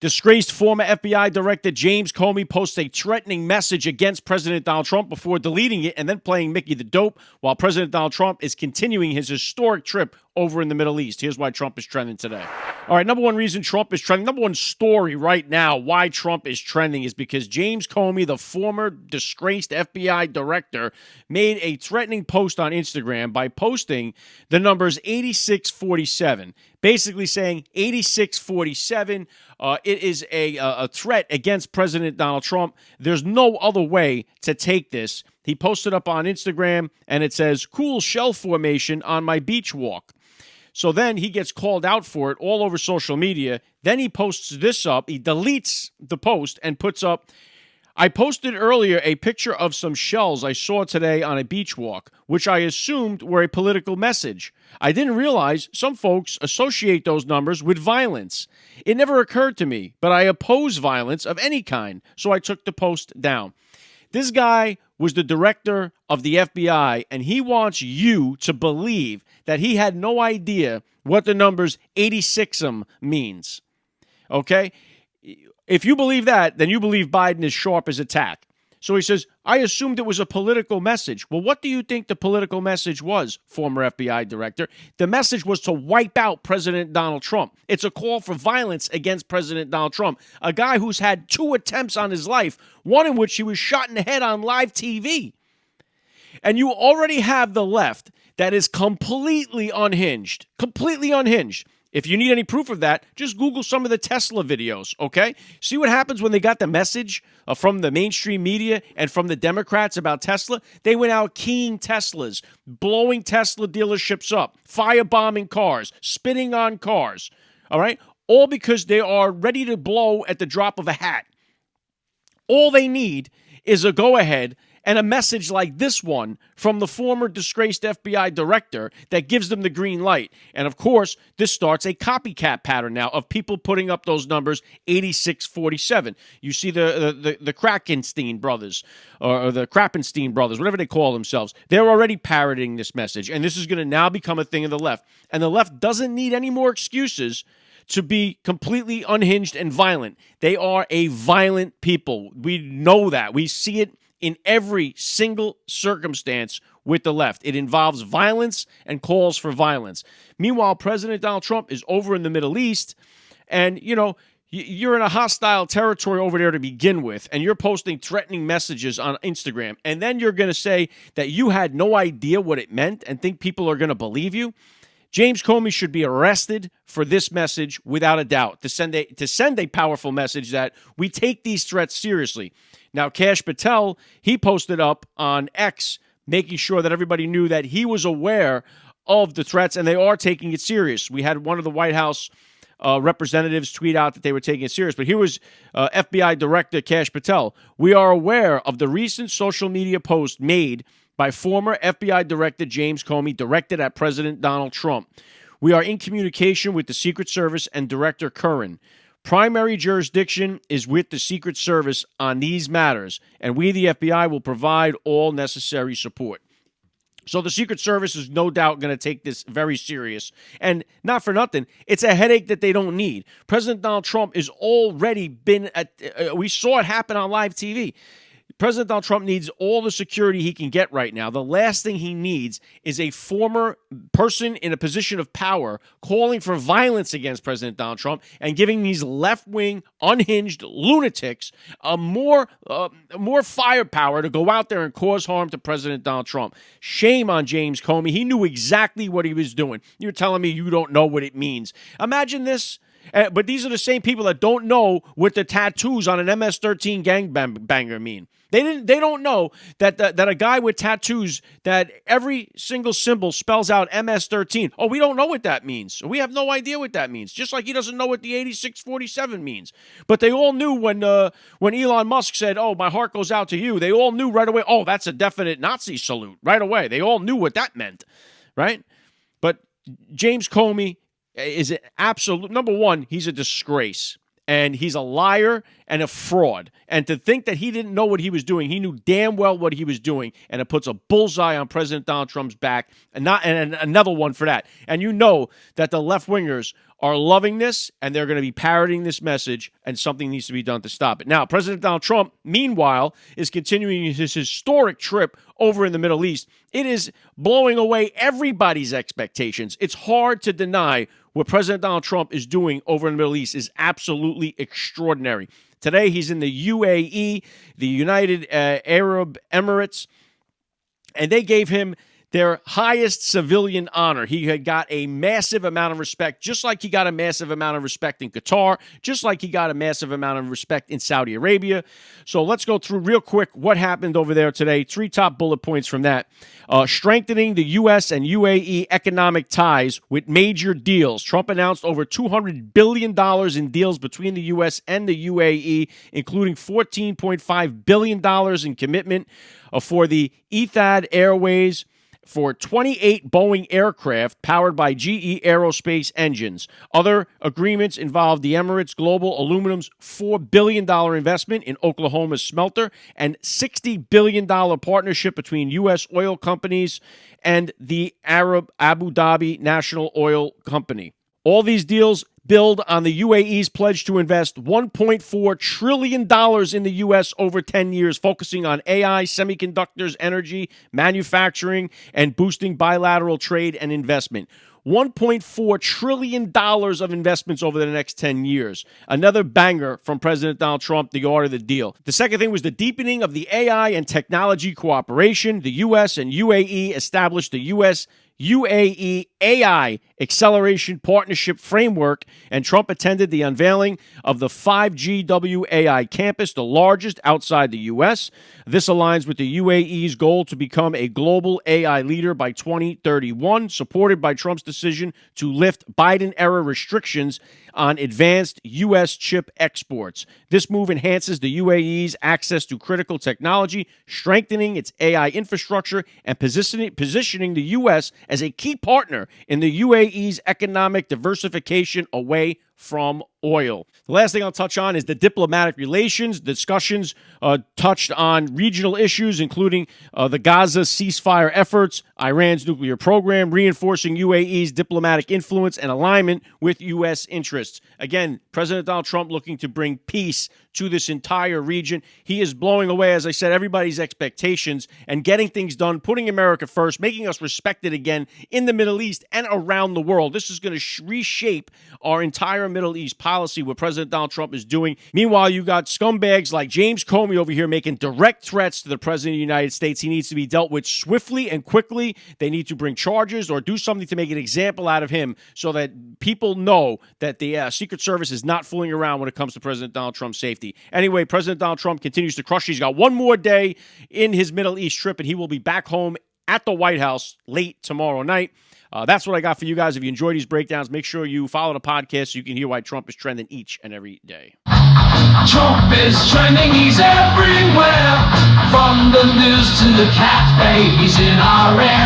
Disgraced former FBI Director James Comey posts a threatening message against President Donald Trump before deleting it and then playing Mickey the Dope while President Donald Trump is continuing his historic trip over in the Middle East. Here's why Trump is trending today. All right, number one reason Trump is trending, number one story right now why Trump is trending is because James Comey, the former disgraced FBI director, made a threatening post on Instagram by posting the numbers 8647, basically saying 8647, it is a threat against President Donald Trump. There's no other way to take this. He posted up on Instagram, and it says, "Cool shell formation on my beach walk." So then he gets called out for it all over social media. Then he posts this up. He deletes the post and puts up, "I posted earlier a picture of some shells I saw today on a beach walk, which I assumed were a political message. I didn't realize some folks associate those numbers with violence. It never occurred to me, but I oppose violence of any kind, so I took the post down." This guy was the director of the FBI, and he wants you to believe that he had no idea what the numbers 86 means. Okay? If you believe that, then you believe Biden is sharp as a tack. So he says, "I assumed it was a political message." Well, what do you think the political message was, former FBI director? The message was to wipe out President Donald Trump. It's a call for violence against President Donald Trump, a guy who's had 2 attempts on his life, one in which he was shot in the head on live TV. And you already have the left that is completely unhinged, completely unhinged. If you need any proof of that, just Google some of the Tesla videos, okay? See what happens when they got the message from the mainstream media and from the Democrats about Tesla? They went out keying Teslas, blowing Tesla dealerships up, firebombing cars, spitting on cars, all right? All because they are ready to blow at the drop of a hat. All they need is a go-ahead and a message like this one from the former disgraced FBI director that gives them the green light. And of course, this starts a copycat pattern now of people putting up those numbers 8647. You see the Krakenstein brothers or the Krappenstein brothers, whatever they call themselves. They're already parroting this message, and this is going to now become a thing of the left. And the left doesn't need any more excuses to be completely unhinged and violent. They are a violent people. We know that. We see it in every single circumstance with the left. It involves violence and calls for violence. Meanwhile, President Donald Trump is over in the Middle East, and, you know, you're in a hostile territory over there to begin with, and you're posting threatening messages on Instagram, and then you're going to say that you had no idea what it meant and think people are going to believe you? James Comey should be arrested for this message without a doubt, to send a powerful message that we take these threats seriously. Now, Kash Patel, he posted up on X, making sure that everybody knew that he was aware of the threats, and they are taking it serious. We had one of the White House representatives tweet out that they were taking it serious. But here was FBI Director Kash Patel. "We are aware of the recent social media post made by former FBI Director James Comey directed at President Donald Trump. We are in communication with the Secret Service and Director Curran. Primary jurisdiction is with the Secret Service on these matters, and we, the FBI, will provide all necessary support." So the Secret Service is no doubt going to take this very serious. And not for nothing, it's a headache that they don't need. President Donald Trump is already been we saw it happen on live TV. President Donald Trump needs all the security he can get right now. The last thing he needs is a former person in a position of power calling for violence against President Donald Trump and giving these left-wing, unhinged lunatics more firepower to go out there and cause harm to President Donald Trump. Shame on James Comey. He knew exactly what he was doing. You're telling me you don't know what it means. Imagine this. But these are the same people that don't know what the tattoos on an MS-13 gangbanger mean. They don't know that a guy with tattoos, that every single symbol spells out MS-13. Oh, we don't know what that means. We have no idea what that means. Just like he doesn't know what the 8647 means. But they all knew when Elon Musk said, "Oh, my heart goes out to you." They all knew right away. Oh, that's a definite Nazi salute right away. They all knew what that meant, right? But James Comey is an absolute, number one, he's a disgrace. And he's a liar and a fraud. And to think that he didn't know what he was doing, he knew damn well what he was doing. And it puts a bullseye on President Donald Trump's back, and another one for that. And you know that the left-wingers are loving this, and they're going to be parroting this message, and something needs to be done to stop it. Now, President Donald Trump, meanwhile, is continuing his historic trip over in the Middle East. It is blowing away everybody's expectations. It's hard to deny what President Donald Trump is doing over in the Middle East is absolutely extraordinary. Today, he's in the UAE, the United Arab Emirates, and they gave him their highest civilian honor. He had got a massive amount of respect, just like he got a massive amount of respect in Qatar, just like he got a massive amount of respect in Saudi Arabia. So let's go through real quick what happened over there today. 3 top bullet points from that. Strengthening the U.S. and UAE economic ties with major deals. Trump announced over $200 billion in deals between the U.S. and the UAE, including $14.5 billion in commitment for the Etihad Airways, for 28 Boeing aircraft powered by GE Aerospace engines. Other agreements involve the Emirates Global Aluminum's $4 billion investment in Oklahoma's smelter and $60 billion partnership between U.S. oil companies and the Arab Abu Dhabi National Oil Company. All these deals build on the UAE's pledge to invest $1.4 trillion in the U.S. over 10 years, focusing on AI, semiconductors, energy, manufacturing, and boosting bilateral trade and investment. $1.4 trillion of investments over the next 10 years. Another banger from President Donald Trump, the art of the deal. The second thing was the deepening of the AI and technology cooperation. The U.S. and UAE established the U.S. UAE AI Acceleration Partnership Framework, and Trump attended the unveiling of the 5GW AI campus, the largest outside the U.S. This aligns with the UAE's goal to become a global AI leader by 2031, supported by Trump's decision to lift Biden-era restrictions on advanced U.S. chip exports. This move enhances the UAE's access to critical technology, strengthening its AI infrastructure, and positioning the U.S. as a key partner in the UAE's economic diversification away from oil. The last thing I'll touch on is the diplomatic relations. Discussions touched on regional issues, including the Gaza ceasefire efforts, Iran's nuclear program, reinforcing UAE's diplomatic influence and alignment with U.S. interests. Again, President Donald Trump looking to bring peace to this entire region. He is blowing away, as I said, everybody's expectations and getting things done, putting America first, making us respected again in the Middle East and around the world. This is going to reshape our entire Middle East policy, what President Donald Trump is doing. Meanwhile, you got scumbags like James Comey over here making direct threats to the President of the United States. He needs to be dealt with swiftly and quickly. They need to bring charges or do something to make an example out of him so that people know that the Secret Service is not fooling around when it comes to President Donald Trump's safety. Anyway, President Donald Trump continues to crush. He's got one more day in his Middle East trip, and he will be back home at the White House late tomorrow night. That's what I got for you guys. If you enjoy these breakdowns, make sure you follow the podcast so you can hear why Trump is trending each and every day. Trump is trending, he's everywhere. From the news to the cat babies in our air.